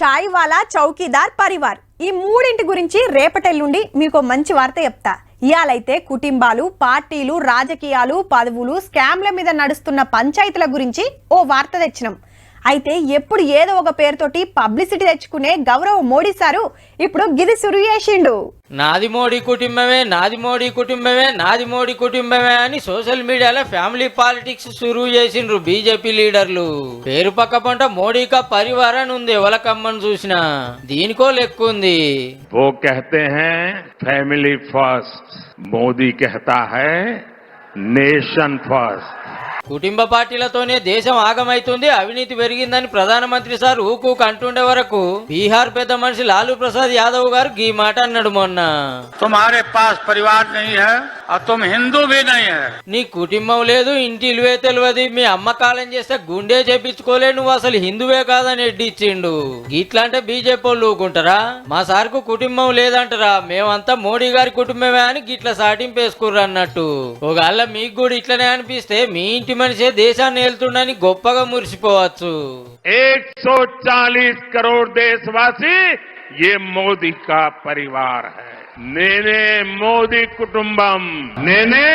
చాయ్ వాలా, చౌకీదార్, పరివార్ ఈ మూడింటి గురించి రేపటెల్లుండి మీకు మంచి వార్త చెప్తా. ఇయాలైతే కుటుంబాలు, పార్టీలు, రాజకీయాలు, పదవులు, స్కామ్ల మీద నడుస్తున్న పంచాయతీల గురించి ఓ వార్త తెచ్చినాం. అయితే ఎప్పుడు ఏదో ఒక పేరుతోటి పబ్లిసిటీ తెచ్చుకునే గౌరవ మోడీ సారు ఇప్పుడు గిది సురు చేసిండు. నాది మోడీ కుటుంబమే, నాది మోడీ కుటుంబమే, నాది మోడీ కుటుంబమే అని సోషల్ మీడియాలో ఫ్యామిలీ పాలిటిక్స్ షురూ చేసిండ్రు బీజేపీ లీడర్లు. పేరు పక్క పంట మోడీ కా పరివార్ అని ఉంది. ఎవలకమ్మని చూసినా దీనికో లెక్కుంది. वो कहते हैं फैमिली फर्स्ट, मोदी कहता है नेशन फर्स्ट. కుటుంబ పార్టీలతోనే దేశం ఆగమైతుంది, అవినీతి పెరిగిందని ప్రధానమంత్రి సార్ ఊకూకు అంటుండే వరకు బీహార్ పెద్ద మనిషి లాలూ ప్రసాద్ యాదవ్ గారు ఈ మాట అన్నాడు మొన్న. तुम्हारे पास परिवार नहीं है और तुम हिंदू भी नहीं है. నీ కుటుంబం లేదు, ఇంటి ఇలువే తెలియదు, మీ అమ్మ కాలం చేస్తే గుండె చేపించుకోలే, నువ్వు అసలు హిందువే కాదని ఎడ్డిచ్చిండు. ఇట్లాంటే బీజేపీ వాళ్ళు ఊకుంటారా? మా సార్కు కుటుంబం లేదంటారా? మేమంతా మోడీ గారి కుటుంబమే అని గిట్ల సాటింపేసుకుర్రు అన్నట్టు. ఒకవేళ మీకు కూడా ఇట్లనే అనిపిస్తే మీ ఇంటి మనిషే దేశాన్ని వెళ్తుండని గొప్పగా మురిసిపోవచ్చు. 140 करोड़ देशवासी ये मोदी का परिवार है. नेने मोदी कुटुंबम, नेने